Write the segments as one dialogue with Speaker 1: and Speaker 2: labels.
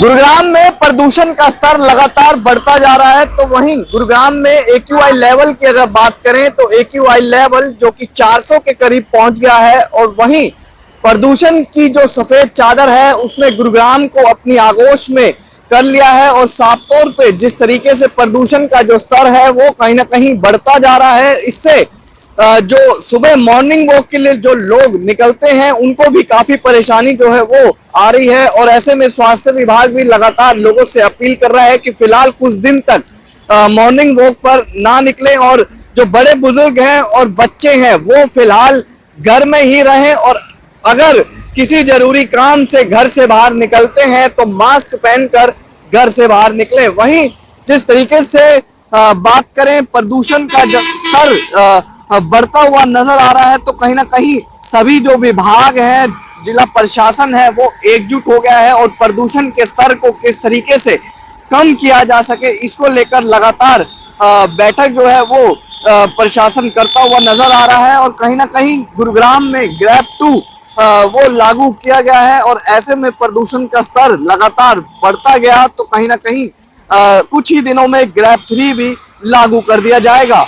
Speaker 1: गुरुग्राम में प्रदूषण का स्तर लगातार बढ़ता जा रहा है। तो वहीं गुरुग्राम में एक्यूआई लेवल की अगर बात करें तो एक्यूआई लेवल जो कि 400 के करीब पहुंच गया है और वहीं प्रदूषण की जो सफेद चादर है उसने गुरुग्राम को अपनी आगोश में कर लिया है। और साफ तौर पे जिस तरीके से प्रदूषण का जो स्तर है वो कहीं ना कहीं बढ़ता जा रहा है, इससे जो सुबह मॉर्निंग वॉक के लिए जो लोग निकलते हैं उनको भी काफी परेशानी जो है वो आ रही है। और ऐसे में स्वास्थ्य विभाग भी लगातार लोगों से अपील कर रहा है कि फिलहाल कुछ दिन तक मॉर्निंग वॉक पर ना निकलें और जो बड़े बुजुर्ग हैं और बच्चे हैं वो फिलहाल घर में ही रहें। और अगर किसी जरूरी काम से घर से बाहर निकलते हैं तो मास्क पहनकर घर से बाहर निकलें। वहीं जिस तरीके से बात करें प्रदूषण का स्तर बढ़ता हुआ नजर आ रहा है तो कहीं ना कहीं सभी जो विभाग हैं, जिला प्रशासन है वो एकजुट हो गया है और प्रदूषण के स्तर को किस तरीके से कम किया जा सके इसको लेकर लगातार बैठक जो है वो प्रशासन करता हुआ नजर आ रहा है। और कहीं ना कहीं गुरुग्राम में ग्रैब 2 वो लागू किया गया है और ऐसे में प्रदूषण का स्तर लगातार बढ़ता गया तो कहीं ना कहीं कुछ ही दिनों में ग्रैब 3 भी लागू कर दिया जाएगा।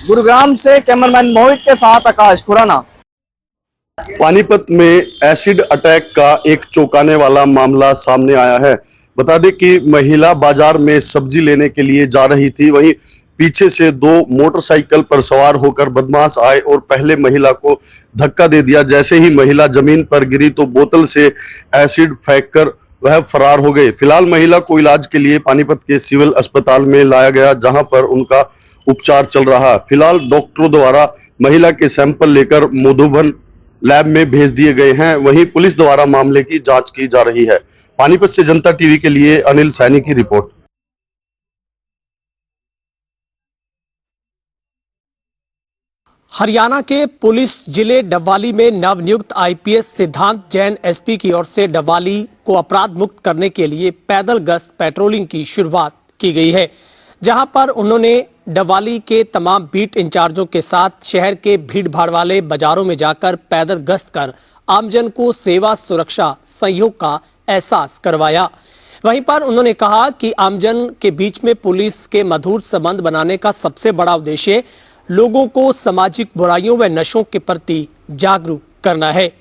Speaker 1: गुरुग्राम से कैमरामैन मोहित के साथ आकाश खुराना।
Speaker 2: पानीपत में एसिड अटैक का एक चौंकाने वाला मामला सामने आया है। बता दें कि महिला बाजार में सब्जी लेने के लिए जा रही थी, वहीं पीछे से दो मोटरसाइकिल पर सवार होकर बदमाश आए और पहले महिला को धक्का दे दिया। जैसे ही महिला जमीन पर गिरी तो बोतल से एसिड फेंककर वह फरार हो गए। फिलहाल महिला को इलाज के लिए पानीपत के सिविल अस्पताल में लाया गया, जहां पर उनका उपचार चल रहा है। फिलहाल डॉक्टरों द्वारा महिला के सैंपल लेकर मधुबन लैब में भेज दिए गए हैं। वहीं पुलिस द्वारा मामले की जांच की जा रही है। पानीपत से जनता टीवी के लिए अनिल सैनी की रिपोर्ट।
Speaker 3: हरियाणा के पुलिस जिले डबवाली में नवनियुक्त आईपीएस सिद्धांत जैन एसपी की ओर से डबवाली को अपराध मुक्त करने के लिए पैदल गश्त पेट्रोलिंग की शुरुआत की गई है, जहां पर उन्होंने डबवाली के तमाम बीट इंचार्जों के साथ शहर के भीड़ भाड़ वाले बाजारों में जाकर पैदल गश्त कर आमजन को सेवा, सुरक्षा, सहयोग का एहसास करवाया। वहीं पर उन्होंने कहा कि आमजन के बीच में पुलिस के मधुर संबंध बनाने का सबसे बड़ा उद्देश्य लोगों को सामाजिक बुराइयों व नशों के प्रति जागरूक करना है।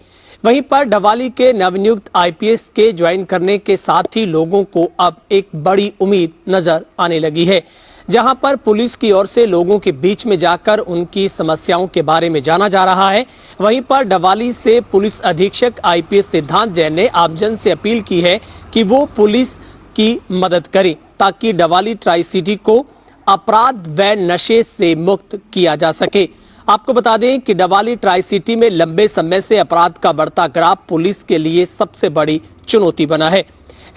Speaker 3: वहीं पर डबवाली के नवनियुक्त आईपीएस के ज्वाइन करने के साथ ही लोगों को अब एक बड़ी उम्मीद नजर आने लगी है, जहां पर पुलिस की ओर से लोगों के बीच में जाकर उनकी समस्याओं के बारे में जाना जा रहा है। वहीं पर डबवाली से पुलिस अधीक्षक आईपीएस सिद्धांत जैन ने आमजन से अपील की है कि वो पुलिस की मदद करें ताकि डबवाली ट्राई सिटी को अपराध व नशे से मुक्त किया जा सके। आपको बता दें कि डबवाली ट्राई सिटी में लंबे समय से अपराध का बढ़ता ग्राफ पुलिस के लिए सबसे बड़ी चुनौती बना है।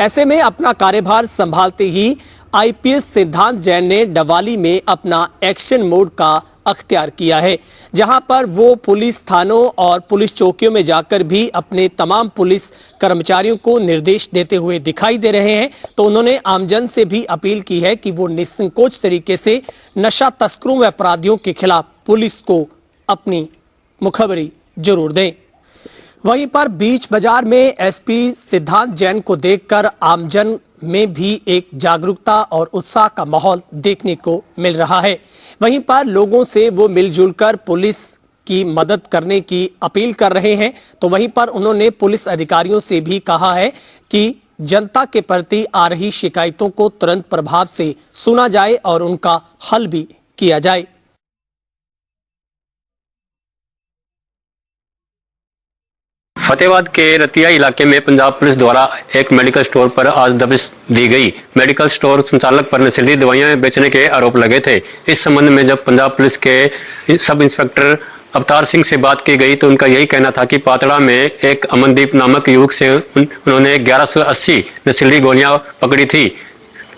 Speaker 3: ऐसे में अपना कार्यभार संभालते ही आईपीएस सिद्धांत जैन ने डबवाली में अपना एक्शन मोड का अख्तियार किया है, जहां पर वो पुलिस थानों और पुलिस चौकियों में जाकर भी अपने तमाम पुलिस कर्मचारियों को निर्देश देते हुए दिखाई दे रहे हैं। तो उन्होंने आमजन से भी अपील की है कि वो निसंकोच तरीके से नशा तस्करों व अपराधियों के खिलाफ पुलिस को अपनी मुखबरी जरूर दें। वहीं पर बीच बाजार में एसपी सिद्धांत जैन को देखकर आमजन में भी एक जागरूकता और उत्साह का माहौल देखने को मिल रहा है। वहीं पर लोगों से वो मिलजुल कर पुलिस की मदद करने की अपील कर रहे हैं। तो वहीं पर उन्होंने पुलिस अधिकारियों से भी कहा है कि जनता के प्रति आ रही शिकायतों को तुरंत प्रभाव से सुना जाए और उनका हल भी किया जाए।
Speaker 4: फतेहाबाद के रतिया इलाके में पंजाब पुलिस द्वारा एक मेडिकल स्टोर पर आज दबिश दी गई। मेडिकल स्टोर संचालक पर नशीली दवाइयां बेचने के आरोप लगे थे। इस संबंध में जब पंजाब पुलिस के सब इंस्पेक्टर अवतार सिंह से बात की गई तो उनका यही कहना था कि पातड़ा में एक अमनदीप नामक युवक से उन्होंने 1180 नशीली गोलियां पकड़ी थी।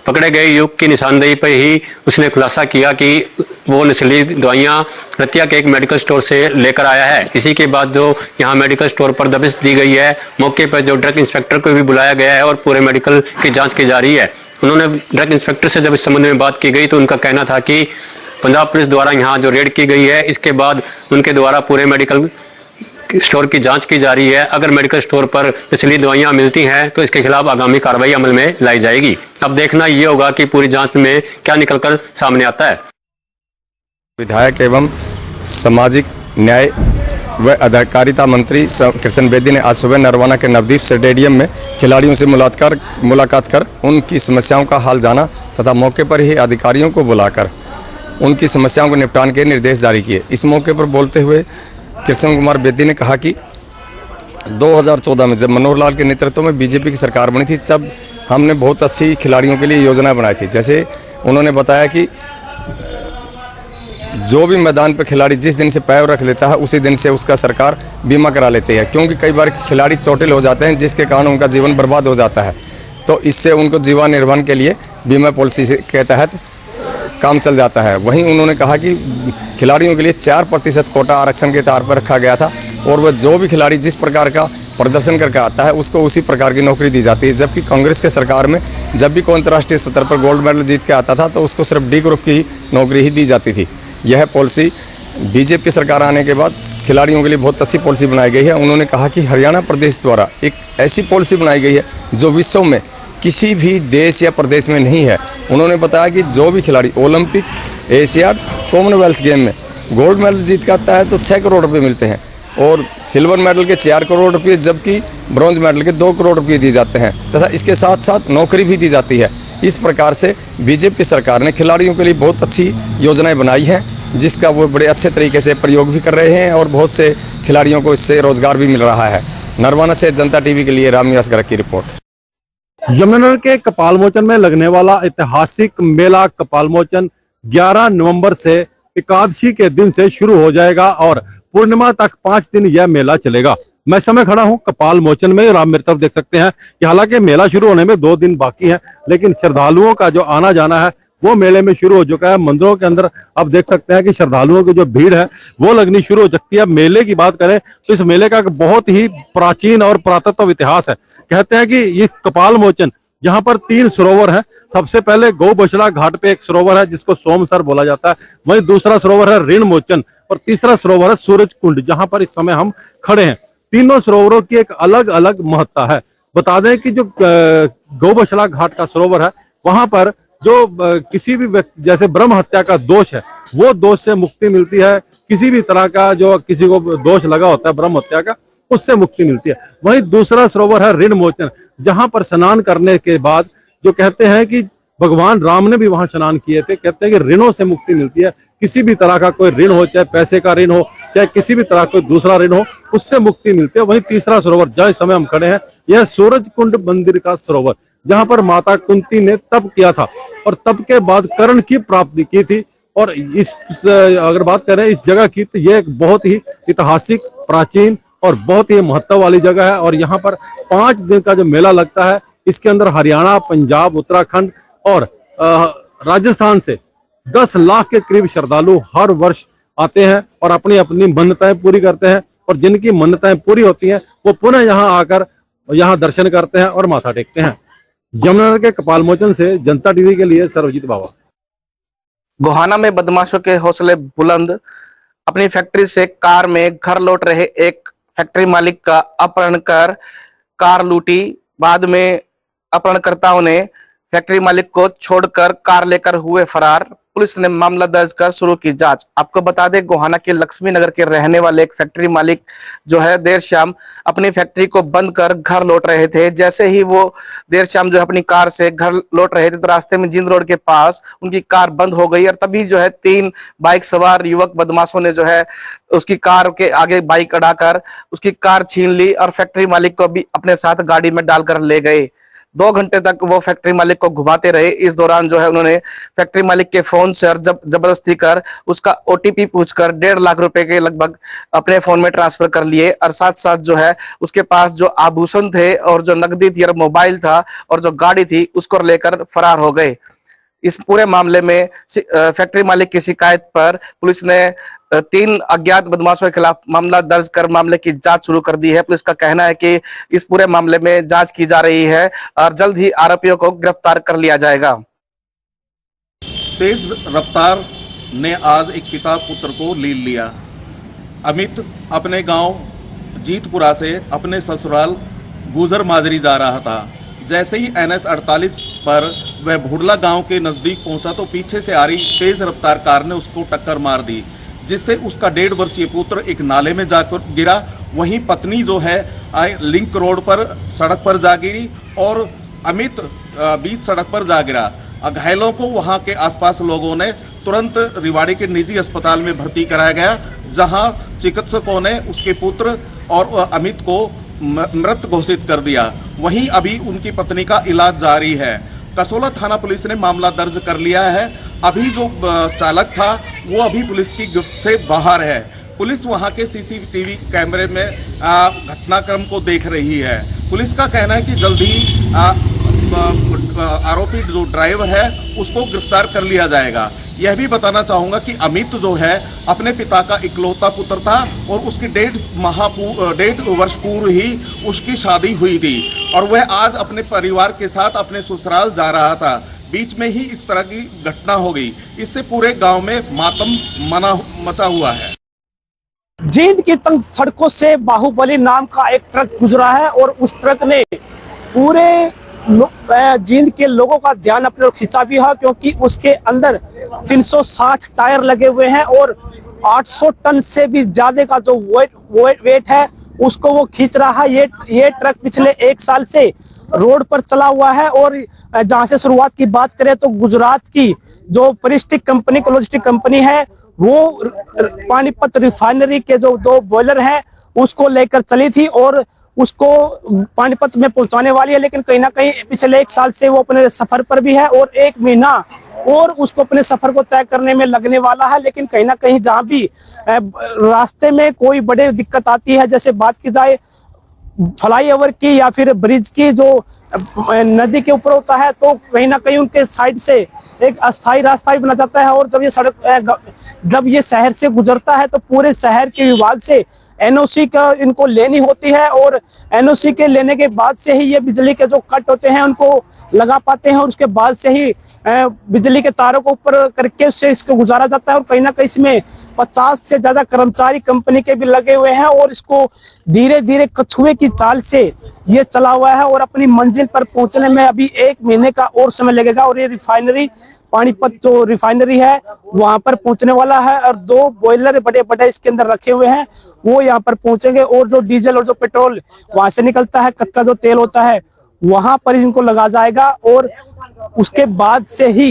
Speaker 4: पकड़े गए युवक की निशानदेही पर ही उसने खुलासा किया कि वो नशीली दवाइयां रतिया के एक मेडिकल स्टोर से लेकर आया है। इसी के बाद जो यहाँ मेडिकल स्टोर पर दबिश दी गई है, मौके पर जो ड्रग इंस्पेक्टर को भी बुलाया गया है और पूरे मेडिकल की जांच की जा रही है। उन्होंने ड्रग इंस्पेक्टर से जब इस संबंध में बात की गई तो उनका कहना था कि पंजाब पुलिस द्वारा यहाँ जो रेड की गई है इसके बाद उनके द्वारा पूरे मेडिकल स्टोर की जांच की जा रही है। अगर मेडिकल स्टोर पर नशीली दवाइयां मिलती हैं तो इसके खिलाफ आगामी कार्रवाई अमल में लाई जाएगी। अब देखना ये होगा कि पूरी जांच में क्या निकलकर सामने आता है।
Speaker 5: विधायक एवं सामाजिक न्याय व अधिकारिता मंत्री कृष्ण बेदी ने आज सुबह नरवाना के नवदीप स्टेडियम में खिलाड़ियों से मुलाकात कर उनकी समस्याओं का हाल जाना तथा मौके पर ही अधिकारियों को बुलाकर उनकी समस्याओं को निपटाने के निर्देश जारी किए। इस मौके पर बोलते हुए कृष्ण कुमार बेदी ने कहा कि 2014 में जब मनोहर लाल के नेतृत्व में बीजेपी की सरकार बनी थी तब हमने बहुत अच्छी खिलाड़ियों के लिए योजना बनाई थी। जैसे उन्होंने बताया कि जो भी मैदान पर खिलाड़ी जिस दिन से पैर रख लेता है उसी दिन से उसका सरकार बीमा करा लेती है, क्योंकि कई बार खिलाड़ी चोटिल हो जाते हैं जिसके कारण उनका जीवन बर्बाद हो जाता है। तो इससे उनको जीवन निर्वहन के लिए बीमा पॉलिसी के तहत काम चल जाता है। वहीं उन्होंने कहा कि खिलाड़ियों के लिए 4% कोटा आरक्षण के आधार पर रखा गया था और वह जो भी खिलाड़ी जिस प्रकार का प्रदर्शन करके आता है उसको उसी प्रकार की नौकरी दी जाती है। जबकि कांग्रेस के सरकार में जब भी कोई अंतर्राष्ट्रीय स्तर पर गोल्ड मेडल जीत के आता था तो उसको सिर्फ डी ग्रुप की नौकरी ही दी जाती थी। यह पॉलिसी बीजेपी सरकार आने के बाद खिलाड़ियों के लिए बहुत अच्छी पॉलिसी बनाई गई है। उन्होंने कहा कि हरियाणा प्रदेश द्वारा एक ऐसी पॉलिसी बनाई गई है जो विश्व में किसी भी देश या प्रदेश में नहीं है। उन्होंने बताया कि जो भी खिलाड़ी ओलंपिक, एशियाड, कॉमनवेल्थ गेम में गोल्ड मेडल जीत के आता है तो 6 करोड़ रुपये मिलते हैं और सिल्वर मेडल के 4 करोड़ रुपये जबकि ब्रॉन्ज मेडल के 2 करोड़ रुपये दिए जाते हैं तथा इसके साथ साथ नौकरी भी दी जाती है। इस प्रकार से बीजेपी सरकार ने खिलाड़ियों के लिए बहुत अच्छी योजनाएं बनाई हैं जिसका वो बड़े अच्छे तरीके से प्रयोग भी कर रहे हैं और बहुत से खिलाड़ियों को इससे रोजगार भी मिल रहा है। नरवाना से जनता टीवी के लिए रामनिवास गर्ग की रिपोर्ट।
Speaker 2: यमुनानगर के कपालमोचन में लगने वाला ऐतिहासिक मेला कपालमोचन 11 नवंबर से एकादशी के दिन से शुरू हो जाएगा और पूर्णिमा तक 5 दिन यह मेला चलेगा। मैं समय खड़ा हूं कपाल मोचन में। आप मेरी तरफ देख सकते हैं कि हालांकि मेला शुरू होने में 2 दिन बाकी है, लेकिन श्रद्धालुओं का जो आना जाना है वो मेले में शुरू हो चुका है। मंदिरों के अंदर आप देख सकते हैं कि श्रद्धालुओं की जो भीड़ है वो लगनी शुरू हो सकती है। मेले की बात करें तो इस मेले का बहुत ही प्राचीन और पुरातत्व इतिहास है। कहते हैं कि ये कपाल मोचन यहाँ पर 3 सरोवर है। सबसे पहले गौ बछड़ा घाट पे एक सरोवर है जिसको सोमसर बोला जाता है, वहीं दूसरा सरोवर है ऋण मोचन और तीसरा सरोवर है सूरज कुंड जहां पर इस समय हम खड़े हैं। तीनों सरोवरों की एक अलग अलग महत्ता है। बता दें कि जो गौ बछड़ा घाट का सरोवर है वहां पर जो किसी भी व्यक्ति जैसे ब्रह्म हत्या का दोष है वो दोष से मुक्ति मिलती है। किसी भी तरह का जो किसी को दोष लगा होता है ब्रह्म हत्या का उससे मुक्ति मिलती है। वहीं दूसरा सरोवर है ऋण मोचन जहां पर स्नान करने के बाद जो कहते हैं कि भगवान राम ने भी वहां स्नान किए थे। कहते हैं कि ऋणों से मुक्ति मिलती है। किसी भी तरह का कोई ऋण हो, चाहे पैसे का ऋण हो, चाहे किसी भी तरह कोई दूसरा ऋण हो, उससे मुक्ति मिलती है। वहीं तीसरा सरोवर जहाँ इस समय हम खड़े हैं यह सूरज कुंड मंदिर का सरोवर जहां पर माता कुंती ने तप किया था और तप के बाद कर्ण की प्राप्ति की थी। और इस अगर बात करें इस जगह की तो यह एक बहुत ही ऐतिहासिक, प्राचीन और बहुत ही महत्व वाली जगह है। और यहाँ पर 5 दिन का जो मेला लगता है इसके अंदर हरियाणा, पंजाब, उत्तराखंड और राजस्थान से 10 लाख के करीब श्रद्धालु हर वर्ष आते हैं और अपनी अपनी मन्नताएं पूरी करते हैं और जिनकी मन्नताएं पूरी होती हैं वो पुनः यहाँ आकर यहाँ दर्शन करते हैं और माथा टेकते हैं। यमुनानगर के कपालमोचन से जनता टीवी के लिए सर्वजीत बाबा।
Speaker 6: गोहाना में बदमाशों के हौसले बुलंद। अपनी फैक्ट्री से कार में घर लौट रहे एक फैक्ट्री मालिक का अपहरण कर कार लूटी। बाद में अपहरणकर्ताओं ने फैक्ट्री मालिक को छोड़कर कार लेकर हुए फरार। पुलिस ने मामला दर्ज कर शुरू की जांच। आपको बता दें गोहाना के लक्ष्मी नगर के रहने वाले एक फैक्ट्री मालिक जो है देर शाम अपनी फैक्ट्री को बंद कर घर लौट रहे थे। जैसे ही वो देर शाम जो है अपनी कार से घर लौट रहे थे तो रास्ते में जिंद रोड के पास उनकी कार बंद हो गई और तभी जो है 3 बाइक सवार युवक बदमाशों ने जो है उसकी कार के आगे बाइक अड़ाकर उसकी कार छीन ली और फैक्ट्री मालिक को भी अपने साथ गाड़ी में डालकर ले गए। 2 घंटे तक वो फैक्ट्री मालिक को घुमाते रहे। इस दौरान जो है उन्होंने फैक्ट्री मालिक के फोन से जबरदस्ती कर उसका OTP पूछकर 1.5 लाख रुपए के लगभग अपने फोन में ट्रांसफर कर लिए और साथ साथ जो है उसके पास जो आभूषण थे और जो नकदी थी और मोबाइल था और जो गाड़ी थी उसको लेकर फरार हो गए। इस पूरे मामले में फैक्ट्री मालिक की शिकायत पर पुलिस ने 3 अज्ञात बदमाशों के खिलाफ मामला दर्ज कर मामले की जांच शुरू कर दी है। पुलिस का कहना है कि इस पूरे मामले में जांच की जा रही है और जल्द ही आरोपियों को गिरफ्तार कर लिया जाएगा।
Speaker 7: तेज रफ्तार ने आज एक पिता पुत्र को लील लिया। अमित अपने गांव जीतपुरा से अपने ससुराल गुजर माजरी जा रहा था। जैसे ही NH 48 पर वह भुडला गांव के नज़दीक पहुंचा तो पीछे से आ रही तेज रफ्तार कार ने उसको टक्कर मार दी, जिससे उसका 1.5 वर्षीय पुत्र एक नाले में जाकर गिरा। वहीं पत्नी जो है लिंक रोड पर सड़क पर जा गिरी और अमित बीच सड़क पर जा गिरा। घायलों को वहां के आसपास लोगों ने तुरंत रिवाड़ी के निजी अस्पताल में भर्ती कराया गया, जहां चिकित्सकों ने उसके पुत्र और अमित को मृत घोषित कर दिया। वहीं अभी उनकी पत्नी का इलाज जारी है। कसोला थाना पुलिस ने मामला दर्ज कर लिया है। अभी जो चालक था वो अभी पुलिस की गिरफ्त से बाहर है। पुलिस वहां के CCTV कैमरे में घटनाक्रम को देख रही है। पुलिस का कहना है कि जल्द ही आरोपी जो ड्राइवर है उसको गिरफ्तार कर लिया जाएगा। यह भी बताना चाहूँगा कि अमित जो है अपने पिता का इकलौता पुत्र था और उसकी 1.5 वर्ष पूर्व ही उसकी शादी हुई थी और वह आज अपने परिवार के साथ अपने ससुराल जा रहा था। बीच में ही इस तरह की घटना हो गई। इससे पूरे गांव में मातम मचा हुआ है।
Speaker 3: जींद की तंग सड़कों से बाहुबली नाम का एक ट्रक गुजरा है और उस ट्रक ने पूरे जींद के लोगों का ध्यान अपने ओर खींचा भी है, क्योंकि उसके अंदर 360 टायर लगे हुए हैं और 800 टन से भी ज्यादा का जो वेट है उसको वो खींच रहा है। ये ट्रक पिछले 1 साल से रोड पर चला हुआ है और जहां से शुरुआत की बात करें तो गुजरात की जो परिस्टिक कंपनी लॉजिस्टिक कंपनी है वो पानीपत रिफाइनरी के जो 2 बॉयलर हैं उसको लेकर चली थी और उसको पानीपत में पहुंचाने वाली है, लेकिन कहीं ना कहीं पिछले 1 साल से वो अपने सफर पर भी है और 1 महीना और उसको अपने सफर को तय करने में लगने वाला है। लेकिन कहीं ना कहीं जहां भी रास्ते में कोई बड़ी दिक्कत आती है, जैसे बात की जाए फ्लाईओवर की या फिर ब्रिज की जो नदी के ऊपर होता है, तो कहीं ना कहीं उनके साइड से एक अस्थायी रास्ता भी बना जाता है और जब ये शहर से गुजरता है तो पूरे शहर के विभाग से NOC का इनको लेनी होती है और NOC के लेने के बाद से ही ये बिजली के जो कट होते हैं उनको लगा पाते हैं और उसके बाद से ही बिजली के तारों को ऊपर करके उससे इसको गुजारा जाता है। और कहीं ना कहीं इसमें 50 से ज्यादा कर्मचारी कंपनी के भी लगे हुए हैं और इसको धीरे धीरे कछुए की चाल से ये चला हुआ है और अपनी मंजिल पर पहुंचने में अभी 1 महीने का और समय लगेगा। और ये रिफाइनरी पानीपत जो रिफाइनरी है वहां पर पहुंचने वाला है और 2 बॉयलर बड़े बड़े इसके अंदर रखे हुए हैं वो यहाँ पर पहुंचेंगे और जो डीजल और जो पेट्रोल वहां से निकलता है, कच्चा जो तेल होता है वहां पर इनको लगा जाएगा और उसके बाद से ही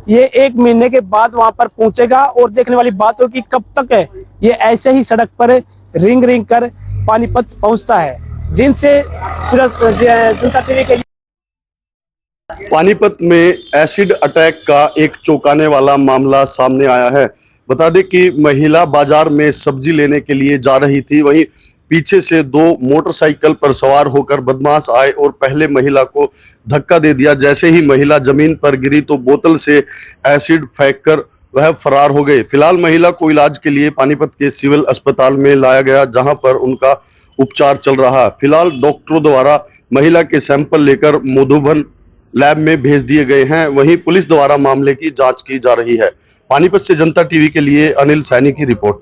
Speaker 3: ये 1 महीने के बाद वहां पर पहुंचेगा। और देखने वाली बात हो कि कब तक है ये ऐसे ही सड़क पर रिंग कर पानीपत पहुंचता है। जिनसे जनता टीवी के
Speaker 2: पानीपत में एसिड अटैक का एक चौंकाने वाला मामला सामने आया है। बता दें कि महिला बाजार में सब्जी लेने के लिए जा रही थी, वहीं पीछे से 2 मोटरसाइकिल पर सवार होकर बदमाश आए और पहले महिला को धक्का दे दिया। जैसे ही महिला जमीन पर गिरी तो बोतल से एसिड फेंककर वह फरार हो गए। फिलहाल महिला को इलाज के लिए पानीपत के सिविल अस्पताल में लाया गया, जहां पर उनका उपचार चल रहा है। फिलहाल डॉक्टरों द्वारा महिला के सैंपल लेकर मधुबन लैब में भेज दिए गए हैं। वहीं पुलिस द्वारा मामले की जांच की जा रही है। पानीपत से जनता टीवी के लिए अनिल सैनी की रिपोर्ट।